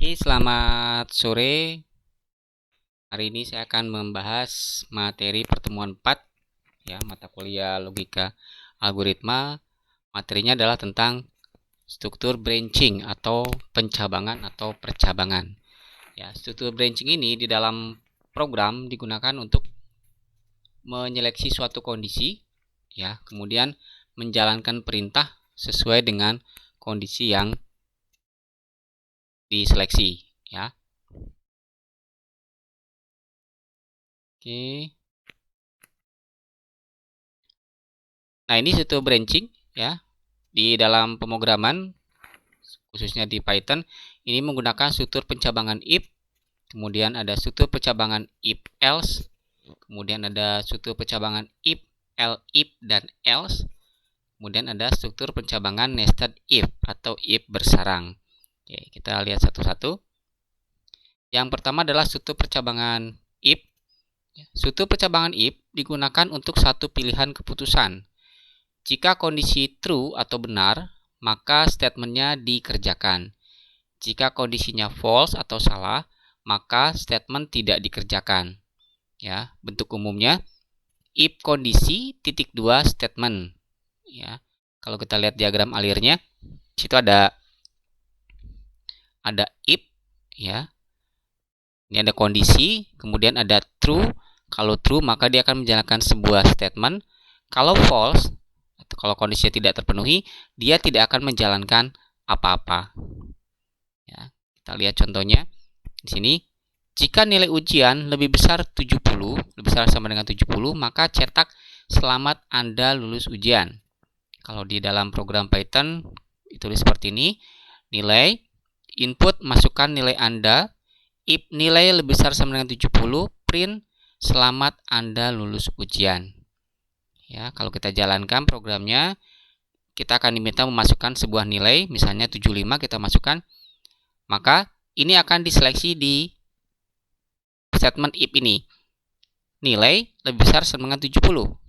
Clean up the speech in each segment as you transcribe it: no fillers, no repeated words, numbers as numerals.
Oke, selamat sore. Hari ini saya akan membahas materi pertemuan 4, ya, mata kuliah logika algoritma. Materinya adalah tentang struktur branching atau pencabangan atau percabangan. Ya, struktur branching ini di dalam program digunakan untuk menyeleksi suatu kondisi, ya, kemudian menjalankan perintah sesuai dengan kondisi yang diseleksi, ya. Oke. Nah, ini struktur branching, ya. Di dalam pemrograman, khususnya di Python, ini menggunakan struktur pencabangan if, kemudian ada struktur pencabangan if else, kemudian ada struktur pencabangan if, if dan else, kemudian ada struktur pencabangan nested if atau if bersarang. Oke, kita lihat satu-satu. Yang pertama adalah struktur pencabangan if. Struktur pencabangan if digunakan untuk satu pilihan keputusan. Jika kondisi true atau benar, maka statementnya dikerjakan. Jika kondisinya false atau salah, maka statement tidak dikerjakan. Ya, bentuk umumnya if kondisi titik 2 statement. Ya, kalau kita lihat diagram alirnya, situ ada if, ya. Ini ada kondisi, kemudian ada true. Kalau true, maka dia akan menjalankan sebuah statement. Kalau false, atau kalau kondisinya tidak terpenuhi, dia tidak akan menjalankan apa-apa. Ya, kita lihat contohnya di sini. Jika nilai ujian lebih besar 70, lebih besar sama dengan 70, maka cetak selamat Anda lulus ujian. Kalau di dalam program Python ditulis seperti ini, nilai input masukkan nilai Anda, if nilai lebih besar sama dengan 70, print selamat Anda lulus ujian. Ya, kalau kita jalankan programnya, kita akan diminta memasukkan sebuah nilai, misalnya 75 kita masukkan, maka ini akan diseleksi di statement if ini. Nilai lebih besar sama dengan 70.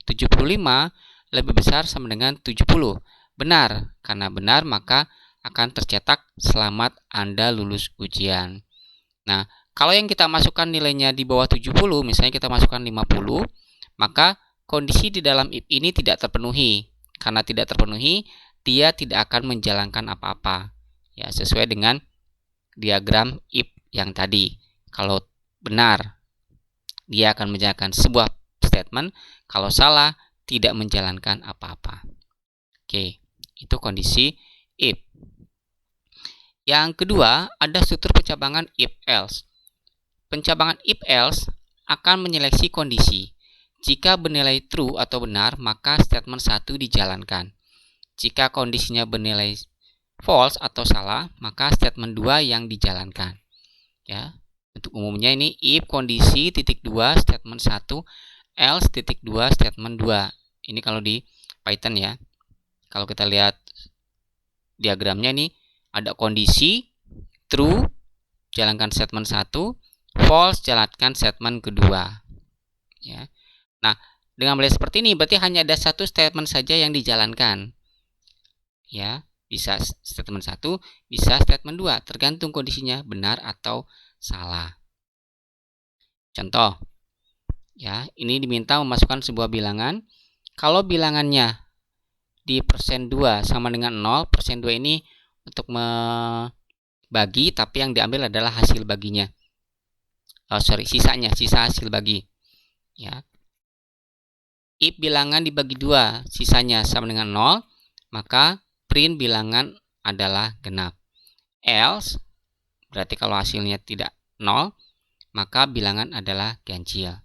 75 lebih besar sama dengan 70. Benar. Karena benar, maka akan tercetak selamat Anda lulus ujian. Nah, kalau yang kita masukkan nilainya di bawah 70, misalnya kita masukkan 50, maka kondisi di dalam if ini tidak terpenuhi. Karena tidak terpenuhi, dia tidak akan menjalankan apa-apa. Ya, sesuai dengan diagram if yang tadi. Kalau benar, dia akan menjalankan sebuah statement. Kalau salah, tidak menjalankan apa-apa. Oke, itu kondisi if. Yang kedua, ada struktur pencabangan if else. Pencabangan if else akan menyeleksi kondisi. Jika bernilai true atau benar, maka statement 1 dijalankan. Jika kondisinya bernilai false atau salah, maka statement 2 yang dijalankan. Ya, untuk umumnya ini if kondisi titik 2 statement 1, else titik 2 statement 2. Ini kalau di Python, ya. Kalau kita lihat diagramnya ini ada kondisi true, jalankan statement 1, false, jalankan statement kedua. Ya. Nah, dengan melihat seperti ini berarti hanya ada satu statement saja yang dijalankan. Ya, bisa statement 1, bisa statement 2, tergantung kondisinya benar atau salah. Contoh, ya, ini diminta memasukkan sebuah bilangan. Kalau bilangannya di persen 2 sama dengan 0, persen 2 ini untuk membagi, tapi yang diambil adalah hasil baginya. Sisanya, sisa hasil bagi. Ya. If bilangan dibagi 2, sisanya sama dengan 0, maka print bilangan adalah genap. Else, berarti kalau hasilnya tidak 0, maka bilangan adalah ganjil.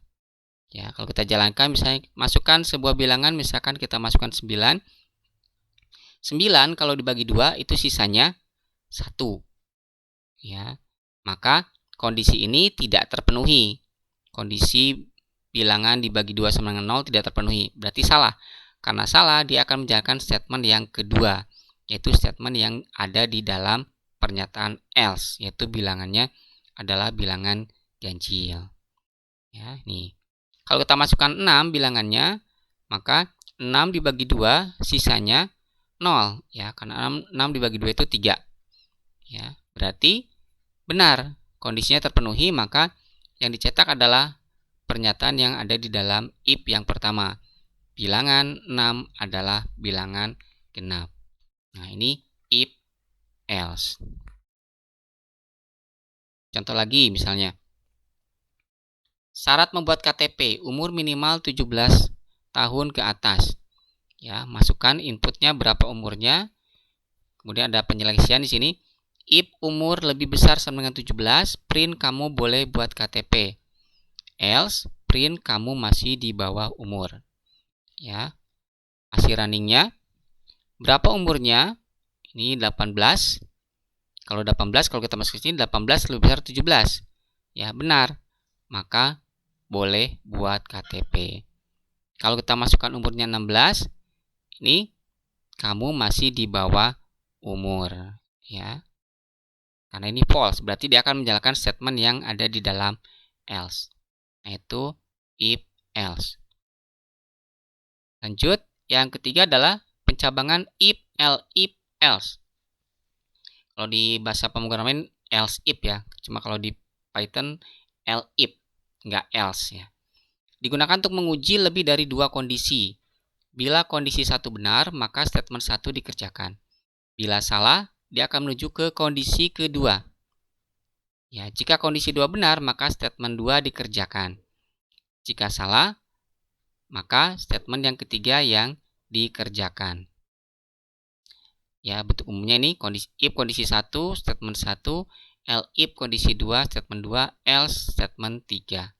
Ya, kalau kita jalankan, misalnya masukkan sebuah bilangan, misalkan kita masukkan 9. 9 kalau dibagi 2 itu sisanya 1. Ya, maka kondisi ini tidak terpenuhi. Kondisi bilangan dibagi 2 sama dengan 0 tidak terpenuhi. Berarti salah. Karena salah, dia akan menjalankan statement yang kedua, yaitu statement yang ada di dalam pernyataan else, yaitu bilangannya adalah bilangan ganjil. Ya, nih. Kalau kita masukkan 6 bilangannya, maka 6 dibagi 2 sisanya 0, ya, karena 6 dibagi 2 itu 3. Ya, berarti benar, kondisinya terpenuhi, maka yang dicetak adalah pernyataan yang ada di dalam if yang pertama. Bilangan 6 adalah bilangan genap. Nah, ini if else. Contoh lagi misalnya. Syarat membuat KTP, umur minimal 17 tahun ke atas. Ya, masukkan inputnya berapa umurnya. Kemudian ada penyelesaian di sini. If umur lebih besar sama dengan 17, print kamu boleh buat KTP. Else, print kamu masih di bawah umur. Ya. Hasil runningnya. Berapa umurnya? Ini 18. Kalau 18, kalau kita masuk ke sini 18 lebih besar 17. Ya, benar. Maka boleh buat KTP. Kalau kita masukkan umurnya 16, ini kamu masih di bawah umur, ya. Karena ini false, berarti dia akan menjalankan statement yang ada di dalam else, yaitu if else. Lanjut, yang ketiga adalah pencabangan if else. Kalau di bahasa pemrograman else if ya, cuma kalau di Python if, nggak else ya. Digunakan untuk menguji lebih dari dua kondisi. Bila kondisi satu benar, maka statement satu dikerjakan. Bila salah, dia akan menuju ke kondisi kedua. Ya, jika kondisi dua benar, maka statement 2 dikerjakan. Jika salah, maka statement yang ketiga yang dikerjakan. Ya, bentuk umumnya ini if kondisi 1, statement 1, if kondisi 2, statement 2, else statement 3.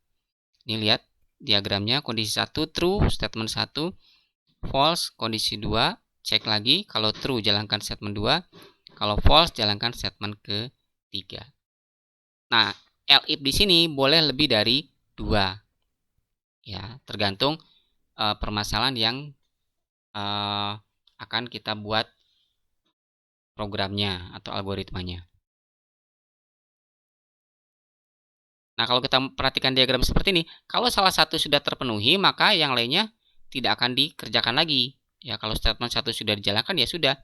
Ini lihat diagramnya, kondisi 1 true, statement 1, false, kondisi 2, cek lagi, kalau true jalankan statement 2, kalau false jalankan statement ke-3. Nah, if di sini boleh lebih dari 2. Ya, tergantung permasalahan yang akan kita buat programnya atau algoritmanya. Nah, kalau kita perhatikan diagram seperti ini, kalau salah satu sudah terpenuhi, maka yang lainnya tidak akan dikerjakan lagi. Ya, kalau statement 1 sudah dijalankan, ya sudah.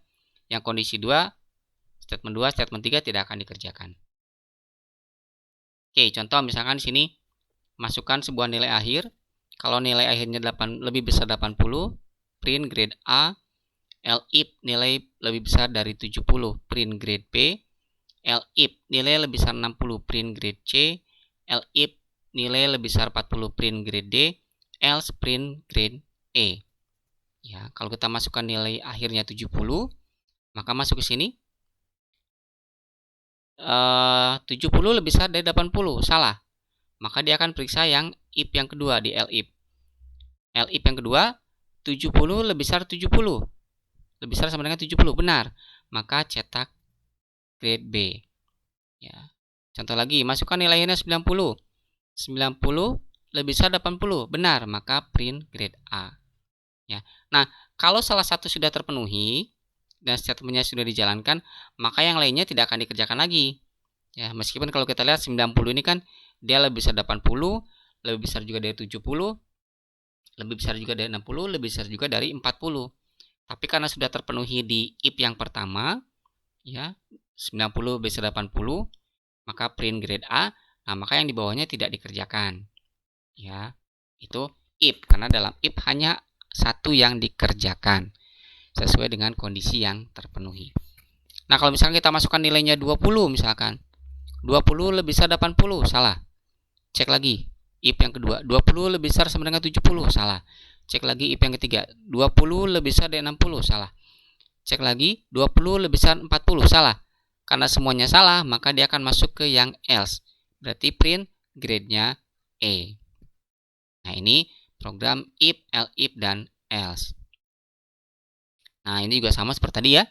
Yang kondisi 2, statement 2, statement 3 tidak akan dikerjakan. Oke, contoh misalkan di sini masukkan sebuah nilai akhir. Kalau nilai akhirnya lebih besar 80, print grade A. If nilai lebih besar dari 70, print grade B. If nilai lebih besar 60, print grade C. If nilai lebih besar 40, print grade D. Else print grade E. Ya, kalau kita masukkan nilai akhirnya 70, maka masuk ke sini. 70 lebih besar dari 80, salah. Maka dia akan periksa yang if yang kedua di if. If yang kedua, 70 lebih besar 70. Lebih besar sama dengan 70, benar. Maka cetak grade B. Ya. Contoh lagi, masukkan nilainya 90. 90 lebih besar 80, benar. Maka print grade A. Ya. Nah, kalau salah satu sudah terpenuhi dan statementnya sudah dijalankan, maka yang lainnya tidak akan dikerjakan lagi. Ya, meskipun kalau kita lihat 90 ini kan dia lebih besar 80, lebih besar juga dari 70, lebih besar juga dari 60, lebih besar juga dari 40. Tapi karena sudah terpenuhi di if yang pertama, ya, 90 besar 80, maka print grade A. Nah, maka yang di bawahnya tidak dikerjakan. Ya, itu if, karena dalam if hanya satu yang dikerjakan sesuai dengan kondisi yang terpenuhi. Nah, kalau misalkan kita masukkan nilainya 20 misalkan. 20 lebih besar 80, salah. Cek lagi if yang kedua. 20 lebih besar sama dengan 70, salah. Cek lagi if yang ketiga. 20 lebih besar dari 60, salah. Cek lagi 20 lebih besar 40, salah. Karena semuanya salah, maka dia akan masuk ke yang else. Berarti print grade-nya E. Nah, ini program if, else, dan else. Nah, ini juga sama seperti tadi ya.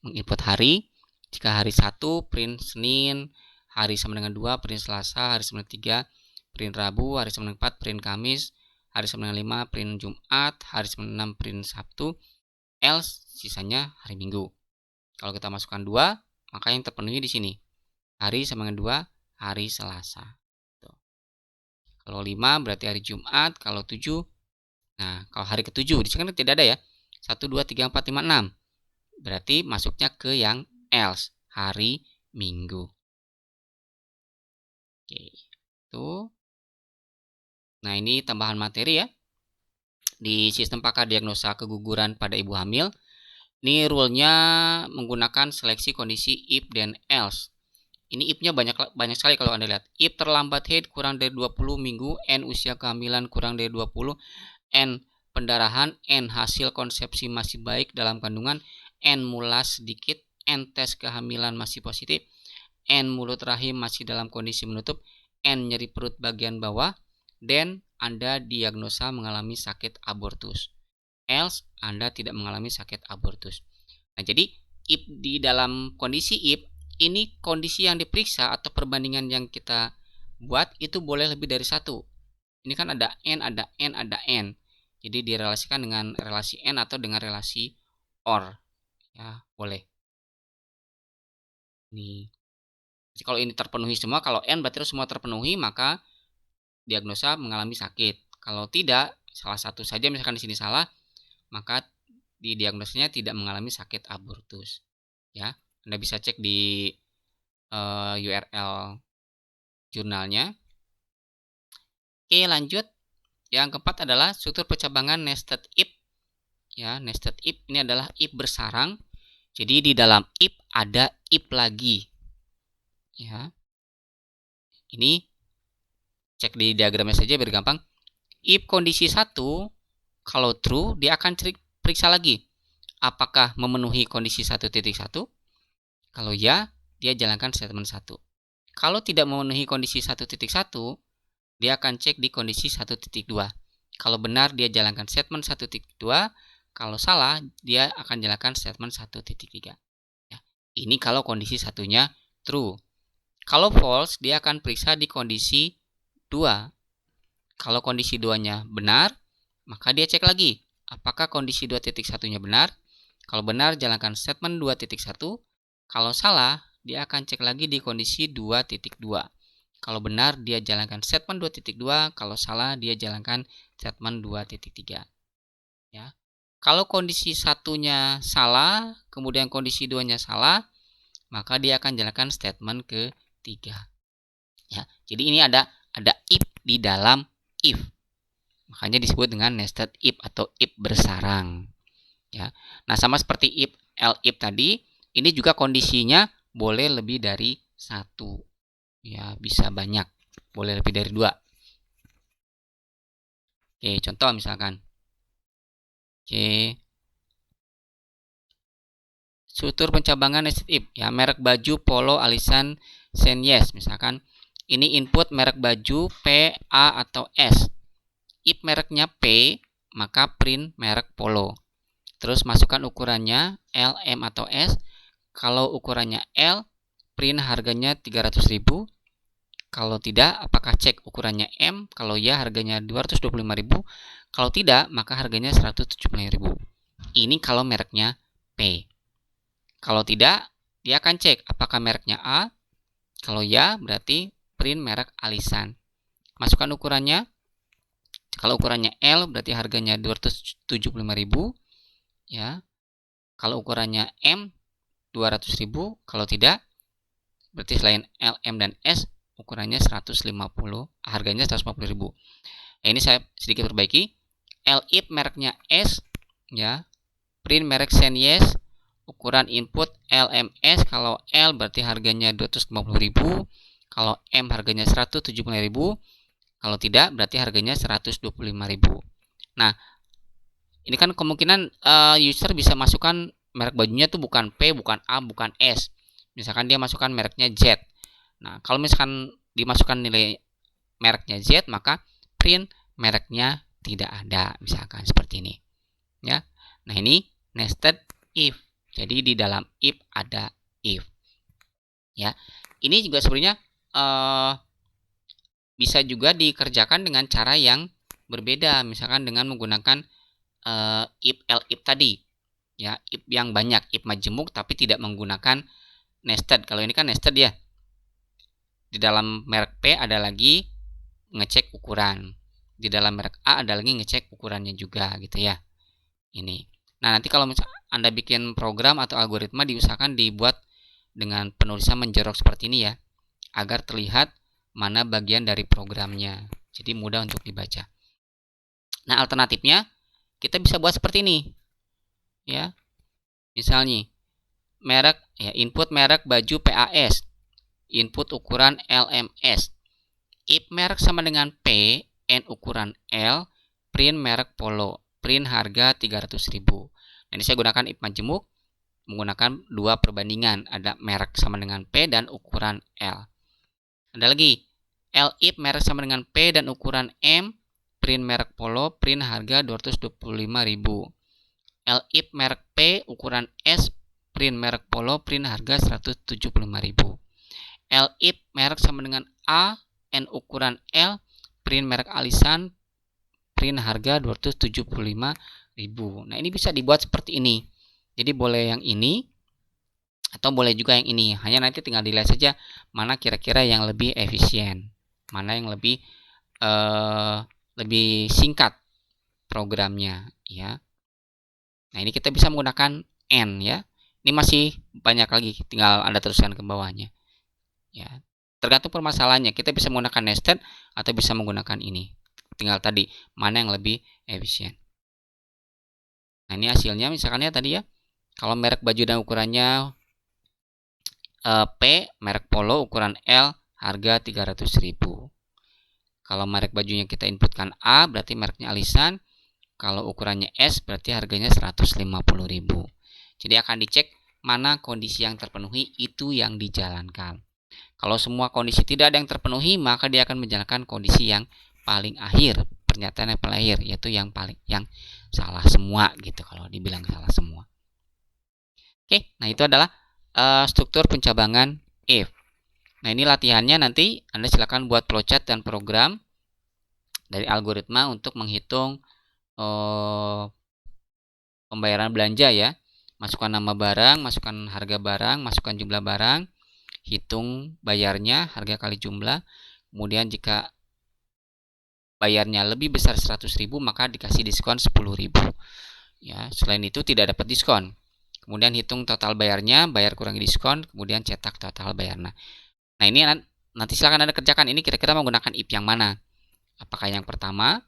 Menginput hari. Jika hari 1 print Senin, hari sama dengan 2 print Selasa, hari sama dengan 3 print Rabu, hari sama dengan 4 print Kamis, hari sama dengan 5 print Jumat, hari sama dengan 6 print Sabtu, else sisanya hari Minggu. Kalau kita masukkan 2, maka yang terpenuhi di sini. Hari sama dengan 2, hari Selasa. Tuh. Kalau 5 berarti hari Jumat, kalau 7, nah kalau hari ke-7 di sini kan tidak ada ya. 1, 2, 3, 4, 5, 6. Berarti masuknya ke yang else, hari Minggu. Oke, itu. Nah, ini tambahan materi ya. Di sistem pakar diagnosa keguguran pada ibu hamil, ini rule-nya menggunakan seleksi kondisi if dan else. Ini if-nya banyak sekali kalau Anda lihat. If terlambat haid kurang dari 20 minggu, N usia kehamilan kurang dari 20, N pendarahan, N hasil konsepsi masih baik dalam kandungan, N mulas sedikit, N tes kehamilan masih positif, N mulut rahim masih dalam kondisi menutup, N nyeri perut bagian bawah, dan Anda diagnosa mengalami sakit abortus. Else, Anda tidak mengalami sakit abortus. Nah, jadi if di dalam kondisi if, ini kondisi yang diperiksa atau perbandingan yang kita buat itu boleh lebih dari satu. Ini kan ada N, ada N, ada N. Jadi direlasikan dengan relasi N atau dengan relasi OR. Ya, boleh. Nih. Jadi kalau ini terpenuhi semua, kalau N berarti semua terpenuhi, maka diagnosa mengalami sakit. Kalau tidak, salah satu saja misalkan di sini salah, maka di diagnosanya tidak mengalami sakit abortus. Ya, Anda bisa cek di URL jurnalnya. Oke, lanjut. Yang keempat adalah struktur percabangan nested if. Ya, nested if ini adalah if bersarang. Jadi di dalam if ada if lagi. Ya. Ini cek di diagramnya saja biar gampang. If kondisi 1 kalau true, dia akan periksa lagi apakah memenuhi kondisi 1.1. Kalau ya, dia jalankan statement 1. Kalau tidak memenuhi kondisi 1.1, dia akan cek di kondisi 1.2. Kalau benar, dia jalankan statement 1.2. Kalau salah, dia akan jalankan statement 1.3. Ya, ini kalau kondisi satunya true. Kalau false, dia akan periksa di kondisi 2. Kalau kondisi 2-nya benar, maka dia cek lagi apakah kondisi 2.1-nya benar. Kalau benar, jalankan statement 2.1. Kalau salah, dia akan cek lagi di kondisi 2.2. Kalau benar, dia jalankan statement 2.2. Kalau salah, dia jalankan statement 2.3. Ya. Kalau kondisi satunya salah, kemudian kondisi 2-nya salah, maka dia akan jalankan statement ketiga. Ya. Jadi ini ada if di dalam if. Makanya disebut dengan nested if atau if bersarang. Ya. Nah, sama seperti if, if tadi, ini juga kondisinya boleh lebih dari satu. Ya, bisa banyak. Boleh lebih dari 2. Oke, contoh misalkan. Oke. Struktur pencabangan nested if. Ya, merek baju Polo Alisan Senyes. Misalkan, ini input merek baju P, A, atau S. If mereknya P, maka print merek Polo. Terus masukkan ukurannya L, M, atau S. Kalau ukurannya L, print harganya 300.000. Kalau tidak, apakah cek ukurannya M? Kalau ya, harganya 225.000. Kalau tidak, maka harganya 175.000. Ini kalau mereknya P. Kalau tidak, dia akan cek apakah mereknya A. Kalau ya, berarti print merek Alisan. Masukkan ukurannya. Kalau ukurannya L, berarti harganya 275.000. Ya. Kalau ukurannya M, 200.000. Kalau tidak, berarti selain L, M, dan S, ukurannya 150, harganya 150.000. Ini saya sedikit perbaiki. L if mereknya S, ya, print merek Senyes, ukuran input LMS. Kalau L berarti harganya 250.000, kalau M harganya 175.000, kalau tidak berarti harganya 125.000. Nah, ini kan kemungkinan user bisa masukkan merek bajunya tuh bukan P, bukan A, bukan S. Misalkan dia masukkan mereknya Z. Nah, kalau misalkan dimasukkan nilai mereknya Z, maka print mereknya tidak ada, misalkan seperti ini. Ya. Nah, ini nested if. Jadi di dalam if ada if. Ya. Ini juga sebenarnya bisa juga dikerjakan dengan cara yang berbeda, misalkan dengan menggunakan if if tadi. Ya, if yang banyak, if majemuk tapi tidak menggunakan nested. Kalau ini kan nested ya. Di dalam merek P ada lagi ngecek ukuran. Di dalam merek A ada lagi ngecek ukurannya juga gitu ya. Ini. Nah, nanti kalau misalnya Anda bikin program atau algoritma, diusahakan dibuat dengan penulisan menjorok seperti ini ya, agar terlihat mana bagian dari programnya. Jadi mudah untuk dibaca. Nah, alternatifnya kita bisa buat seperti ini. Ya. Misalnya merek ya, input merek baju PAS, input ukuran LMS. If merek sama dengan P, N ukuran L, print merek Polo, print harga 300.000. Nah, ini saya gunakan if majemuk menggunakan dua perbandingan, ada merek sama dengan P dan ukuran L. Ada lagi L if merek sama dengan P dan ukuran M, print merek Polo, print harga 225.000. L if merek P ukuran S, print merek Polo, print harga 175.000. L if merek sama dengan A, N ukuran L, print merek Alisan, print harga 275.000. Nah, ini bisa dibuat seperti ini. Jadi boleh yang ini atau boleh juga yang ini. Hanya nanti tinggal dilihat saja mana kira-kira yang lebih efisien, mana yang lebih singkat programnya, ya. Nah, ini kita bisa menggunakan N, ya. Ini masih banyak lagi, tinggal Anda teruskan ke bawahnya. Ya. Tergantung permasalahannya, kita bisa menggunakan nested atau bisa menggunakan ini. Tinggal tadi mana yang lebih efisien. Nah, ini hasilnya misalkan ya tadi ya. Kalau merek baju dan ukurannya P, merek Polo ukuran L, harga 300.000. Kalau merek bajunya kita inputkan A, berarti mereknya Alisan. Kalau ukurannya S, berarti harganya 150.000. Jadi akan dicek mana kondisi yang terpenuhi, itu yang dijalankan. Kalau semua kondisi tidak ada yang terpenuhi, maka dia akan menjalankan kondisi yang paling akhir, pernyataan yang paling akhir, yaitu yang salah semua gitu, kalau dibilang salah semua. Oke, nah itu adalah struktur pencabangan if. Nah, ini latihannya, nanti Anda silakan buat flowchart dan program dari algoritma untuk menghitung pembayaran belanja ya. Masukkan nama barang, masukkan harga barang, masukkan jumlah barang, hitung bayarnya, harga kali jumlah. Kemudian jika bayarnya lebih besar 100.000, maka dikasih diskon 10.000. Ya, selain itu tidak dapat diskon. Kemudian hitung total bayarnya, bayar kurangi diskon, kemudian cetak total bayar. Nah, ini nanti silakan Anda kerjakan. Ini kira-kira menggunakan if yang mana? Apakah yang pertama,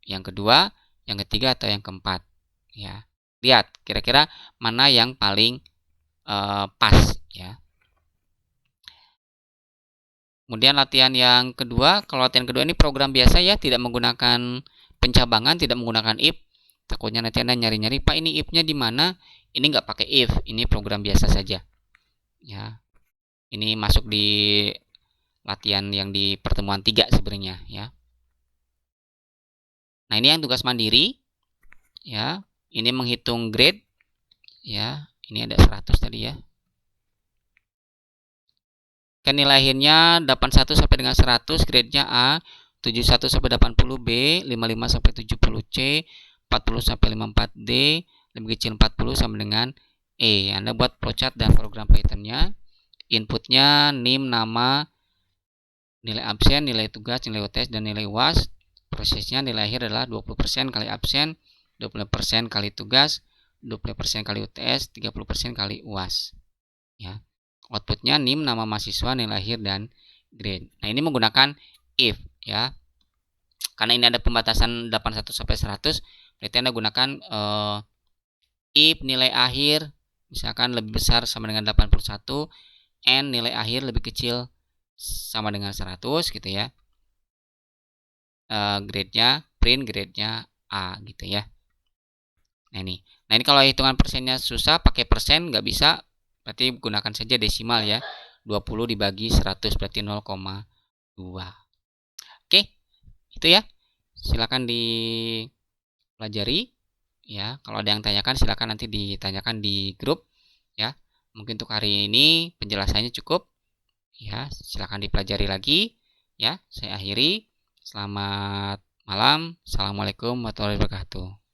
yang kedua, yang ketiga, atau yang keempat? Ya, lihat kira-kira mana yang paling pas ya. Kemudian latihan yang kedua, kalau latihan kedua ini program biasa ya, tidak menggunakan pencabangan, tidak menggunakan if. Takutnya nanti Anda nyari-nyari, Pak ini if-nya di mana? Ini nggak pakai if, ini program biasa saja. Ya, ini masuk di latihan yang di pertemuan 3 sebenarnya ya. Nah, ini yang tugas mandiri ya. Ini menghitung grade ya. Ini ada 100 tadi ya. Kan nilai akhirnya 81 sampai dengan 100, grade-nya A, 71 sampai 80 B, 55 sampai 70 C, 40 sampai 54 D, lebih kecil 40 sama dengan E. Anda buat flowchart dan program Python-nya. Inputnya NIM, nama, nilai absen, nilai tugas, nilai UTS, dan nilai UAS. Prosesnya nilai akhir adalah 20% kali absen, 20% kali tugas, 20% kali UTS, 30% kali UAS. Ya. Outputnya NIM, nama mahasiswa, nilai akhir, dan grade. Nah, ini menggunakan if ya. Karena ini ada pembatasan 81 sampai 100, berarti Anda gunakan if nilai akhir misalkan lebih besar sama dengan 81, N nilai akhir lebih kecil sama dengan 100 gitu ya. Grade-nya print grade-nya A gitu ya. Nah, ini kalau hitungan persennya susah, pakai persen nggak bisa, berarti gunakan saja desimal ya. 20 dibagi 100 berarti 0,2. Oke, itu ya. Silakan dipelajari ya. Kalau ada yang tanyakan silakan nanti ditanyakan di grup ya. Mungkin untuk hari ini penjelasannya cukup ya. Silakan dipelajari lagi ya. Saya akhiri. Selamat malam. Assalamualaikum warahmatullahi wabarakatuh.